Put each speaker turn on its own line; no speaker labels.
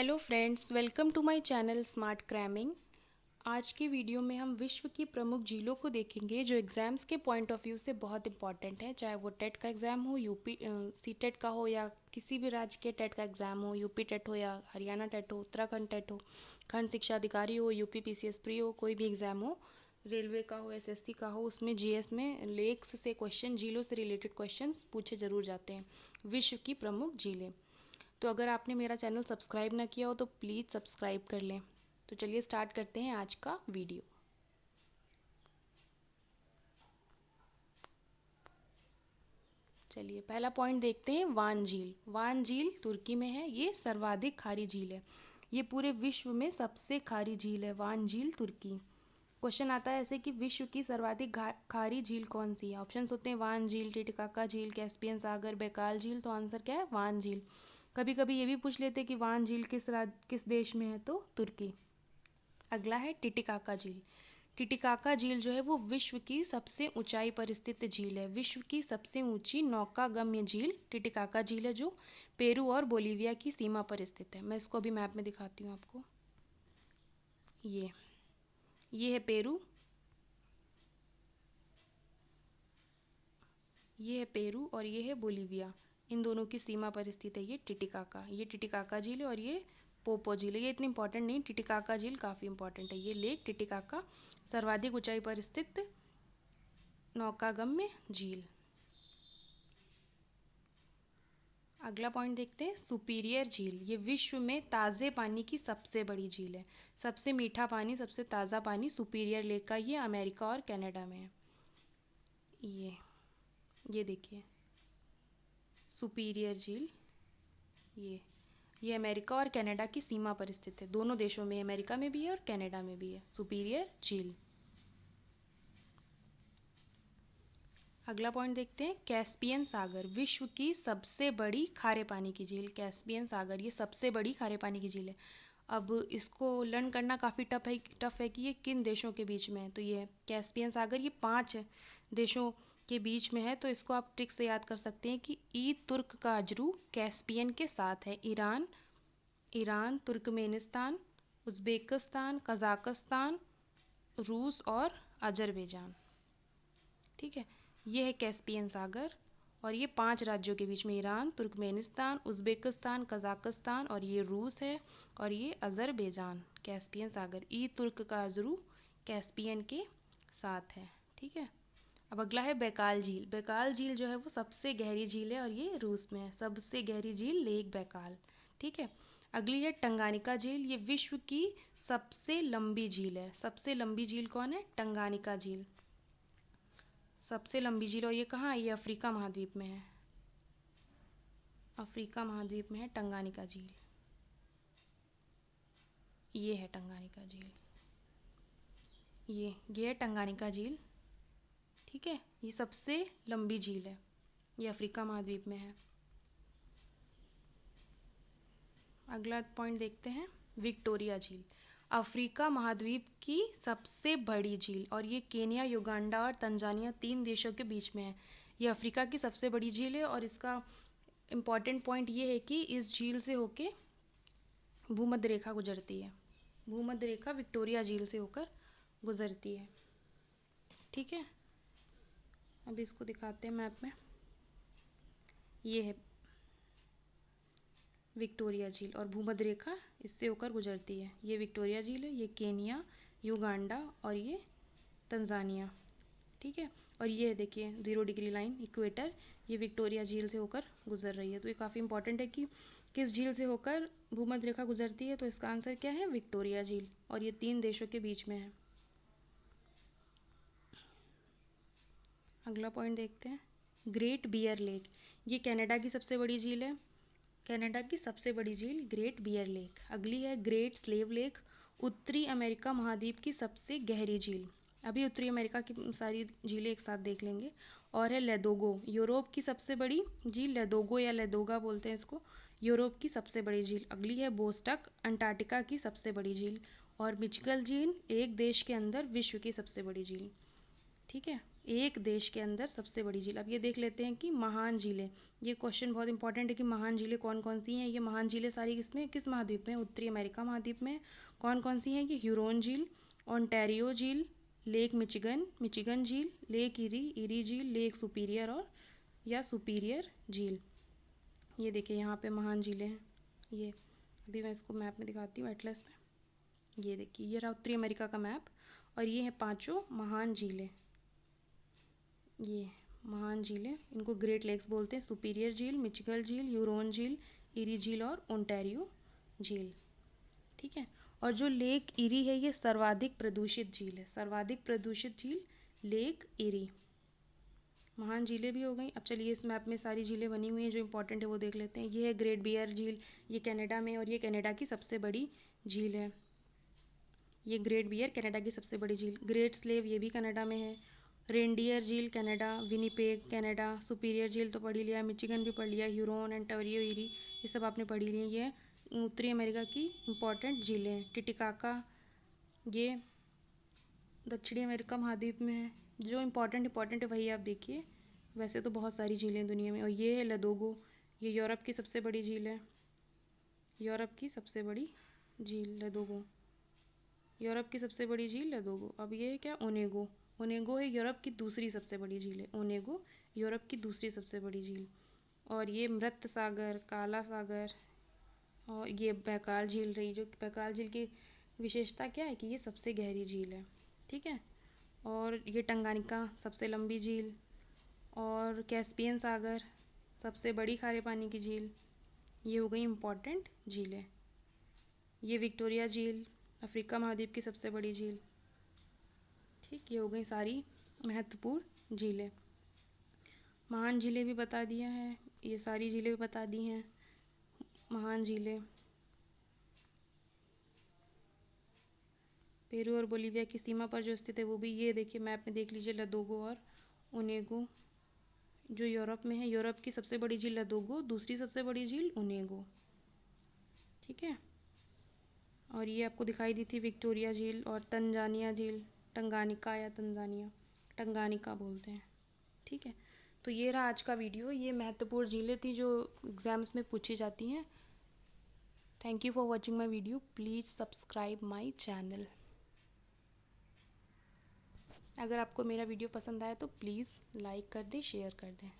Hello friends, welcome to my channel smart cramming. आज की video में हम विश्व की प्रमुख झीलों को देखेंगे जो एग्ज़ाम्स के पॉइंट ऑफ व्यू से बहुत इंपॉर्टेंट है। चाहे वो टेट का एग्ज़ाम हो, यूपी सीटेट का हो, या किसी भी राज्य के टेट का एग्ज़ाम हो, यूपी टेट हो या हरियाणा टेट हो, उत्तराखंड टेट हो, खंड शिक्षा अधिकारी हो, यूपी पीसीएस प्री हो, कोई भी एग्ज़ाम हो, रेलवे का हो, एसएससी का हो, उसमें जीएस में लेक्स से क्वेश्चन, झीलों से रिलेटेड क्वेश्चन पूछे ज़रूर जाते हैं। विश्व की प्रमुख झीलें। तो अगर आपने मेरा चैनल सब्सक्राइब ना किया हो तो प्लीज़ सब्सक्राइब कर लें। तो चलिए स्टार्ट करते हैं आज का वीडियो। चलिए पहला पॉइंट देखते हैं, वान झील। वान झील तुर्की में है, ये सर्वाधिक खारी झील है। ये पूरे विश्व में सबसे खारी झील है, वान झील तुर्की। क्वेश्चन आता है ऐसे कि विश्व की सर्वाधिक खारी झील कौन सी है। ऑप्शंस होते हैं वान झील, टिटिकाका झील, कैस्पियन सागर, बैकाल झील। तो आंसर क्या है, वान झील। कभी कभी ये भी पूछ लेते कि वान झील किस देश में है, तो तुर्की। अगला है टिटिकाका झील। टिटिकाका झील जो है वो विश्व की सबसे ऊंचाई पर स्थित झील है। विश्व की सबसे ऊंची नौकागम्य झील टिटिकाका झील है, जो पेरू और बोलीविया की सीमा पर स्थित है। मैं इसको अभी मैप में दिखाती हूँ आपको। ये है पेरू, ये है पेरू और ये है बोलीविया। इन दोनों की सीमा पर स्थित है ये टिटिकाका झील है, और ये पोपो झील है। ये इतनी इंपॉर्टेंट नहीं, टिटिकाका झील काफ़ी इंपॉर्टेंट है। ये लेक टिटिकाका सर्वाधिक ऊंचाई पर स्थित नौकागम्य झील। अगला पॉइंट देखते हैं, सुपीरियर झील। ये विश्व में ताज़े पानी की सबसे बड़ी झील है। सबसे मीठा पानी, सबसे ताज़ा पानी सुपीरियर लेक का ये अमेरिका और कनाडा में है। ये देखिए सुपीरियर झील, ये अमेरिका और कनाडा की सीमा पर स्थित है। दोनों देशों में, अमेरिका में भी है और कनाडा में भी है सुपीरियर झील। अगला पॉइंट देखते हैं, कैस्पियन सागर। विश्व की सबसे बड़ी खारे पानी की झील कैस्पियन सागर, ये सबसे बड़ी खारे पानी की झील है। अब इसको लर्न करना काफ़ी टफ है कि ये किन देशों के बीच में है। तो ये कैस्पियन सागर, ये 5 देशों के बीच में है। तो इसको आप ट्रिक से याद कर सकते हैं कि ई तुर्क का अजरू कैस्पियन के साथ है। ईरान, तुर्कमेनिस्तान, उज़्बेकिस्तान, कज़ाकिस्तान, रूस और अजरबैजान। ठीक है, ये है कैस्पियन सागर, और ये 5 राज्यों के बीच में ईरान, तुर्कमेनिस्तान, उज़्बेकिस्तान, कज़ाकिस्तान, और ये रूस है, और ये अजरबैजान। कैस्पियन सागर, ई तुर्क का अजरू कैस्पियन के साथ है। ठीक है, अब अगला है बैकाल झील। बैकाल झील जो है वो सबसे गहरी झील है, और ये रूस में है। सबसे गहरी झील लेक बैकाल। ठीक है, अगली है टंगानिका झील। ये विश्व की सबसे लंबी झील है। सबसे लंबी झील कौन है, टंगानिका झील, सबसे लंबी झील। और ये कहाँ है, ये अफ्रीका महाद्वीप में है। अफ्रीका महाद्वीप में है टंगानिका झील। ये है टंगानिका झील, ये है टंगानिका झील। ठीक है, ये सबसे लंबी झील है, ये अफ्रीका महाद्वीप में है। अगला पॉइंट देखते हैं, विक्टोरिया झील। अफ्रीका महाद्वीप की सबसे बड़ी झील, और ये केन्या, युगांडा और तंजानिया 3 देशों के बीच में है। ये अफ्रीका की सबसे बड़ी झील है, और इसका इम्पॉर्टेंट पॉइंट ये है कि इस झील से होके भूमध्य रेखा गुजरती है। भूमध्य रेखा विक्टोरिया झील से होकर गुजरती है। ठीक है, अब इसको दिखाते हैं मैप में। ये है विक्टोरिया झील, और भूमध्य रेखा इससे होकर गुजरती है। ये विक्टोरिया झील है, ये केन्या, युगांडा और ये तंजानिया। ठीक है, और ये देखिए 0 डिग्री लाइन, इक्वेटर, ये विक्टोरिया झील से होकर गुजर रही है। तो ये काफ़ी इंपॉर्टेंट है कि किस झील से होकर भूमध्य रेखा गुजरती है। तो इसका आंसर क्या है, विक्टोरिया झील, और ये 3 देशों के बीच में है। अगला पॉइंट देखते हैं, ग्रेट बियर लेक। ये कनाडा की सबसे बड़ी झील है। कनाडा की सबसे बड़ी झील ग्रेट बियर लेक। अगली है ग्रेट स्लेव लेक। उत्तरी अमेरिका महाद्वीप की सबसे गहरी झील। अभी उत्तरी अमेरिका की सारी झीलें एक साथ देख लेंगे। और है लेदोगो, यूरोप की सबसे बड़ी झील। लेदोगो या लेदोगा बोलते हैं इसको, यूरोप की सबसे बड़ी झील। अगली है बोस्टक, अंटार्कटिका की सबसे बड़ी झील। और मिचगल झील एक देश के अंदर विश्व की सबसे बड़ी झील। ठीक है, एक देश के अंदर सबसे बड़ी झील। अब ये देख लेते हैं कि महान झीलें, ये क्वेश्चन बहुत इंपॉर्टेंट है कि महान झीलें कौन कौन सी हैं। ये महान झीलें सारी किसमें, किस महाद्वीप में, उत्तरी अमेरिका महाद्वीप में। कौन कौन सी हैं, ये ह्यूरोन झील, ओंटारियो झील, लेक मिचिगन, मिचिगन झील, लेक इरी, इरी झील, लेक सुपीरियर और या सुपीरियर झील। ये देखिए यहाँ पे महान झीलें हैं। ये अभी मैं इसको मैप में दिखाती हूँ, एटलस में। ये देखिए, ये रहा उत्तरी अमेरिका का मैप और ये है पांचों महान झीलें। ये महान झीलें, इनको ग्रेट लेक्स बोलते हैं। सुपीरियर झील, मिचिगन झील, ह्यूरोन झील, इरी झील और ओंटारियो झील। ठीक है। और जो लेक इरी है ये सर्वाधिक प्रदूषित झील है। सर्वाधिक प्रदूषित झील लेक इरी। महान झीलें भी हो गई। अब चलिए इस मैप में सारी झीलें बनी हुई हैं जो इंपॉर्टेंट है वो देख लेते हैं। ये है ग्रेट बियर झील, ये कनाडा में, और ये कनाडा की सबसे बड़ी झील है। ये ग्रेट बियर कनाडा की सबसे बड़ी झील। ग्रेट स्लेव ये भी कनाडा में है। रेनडियर झील कनाडा, विनिपेग कनाडा, सुपीरियर झील तो पढ़ ही लिया, मिचिगन भी पढ़ लिया, ह्यूरोन, ओंटारियो, इरी ये सब आपने पढ़ी ली। ये उत्तरी अमेरिका की इम्पॉर्टेंट झीलें हैं। टिटिकाका ये दक्षिणी अमेरिका महाद्वीप में है। जो इम्पॉर्टेंट है वही आप देखिए, वैसे तो बहुत सारी झीलें दुनिया में। और ये है लदोगो, ये यूरोप की सबसे बड़ी झील है। यूरोप की सबसे बड़ी झील लदोगो, यूरोप की सबसे बड़ी झील लदोगो। अब ये है क्या, ओनेगो। ओनेगो है यूरोप की दूसरी सबसे बड़ी झील है। ओनेगो यूरोप की दूसरी सबसे बड़ी झील। और ये मृत सागर, काला सागर और ये बैकाल झील रही। जो बैकाल झील की विशेषता क्या है कि ये सबसे गहरी झील है। ठीक है। और ये टंगानिका सबसे लंबी झील, और कैस्पियन सागर सबसे बड़ी खारे पानी की झील। ये हो गई इम्पॉर्टेंट झीलें। ये विक्टोरिया झील अफ्रीका महाद्वीप की सबसे बड़ी झील। ठीक, ये हो गई सारी महत्वपूर्ण झीलें। महान झीलें भी बता दिया है, ये सारी झीलें भी बता दी हैं। महान झीलें पेरू और बोलीविया की सीमा पर जो स्थित है वो भी ये देखिए मैप में देख लीजिए, लदोगो और ओनेगो जो यूरोप में है। यूरोप की सबसे बड़ी झील लदोगो, दूसरी सबसे बड़ी झील ओनेगो। ठीक है। और ये आपको दिखाई दी थी विक्टोरिया झील और तंजानिया झील, टंगानिका या तंजानिया, टंगानिका बोलते हैं। ठीक है। तो ये रहा आज का वीडियो। ये महत्वपूर्ण झीलें थी जो एग्ज़ाम्स में पूछी जाती हैं। Thank you for watching my video. Please subscribe my channel. अगर आपको मेरा वीडियो पसंद आए तो प्लीज़ लाइक कर दें, शेयर कर दें।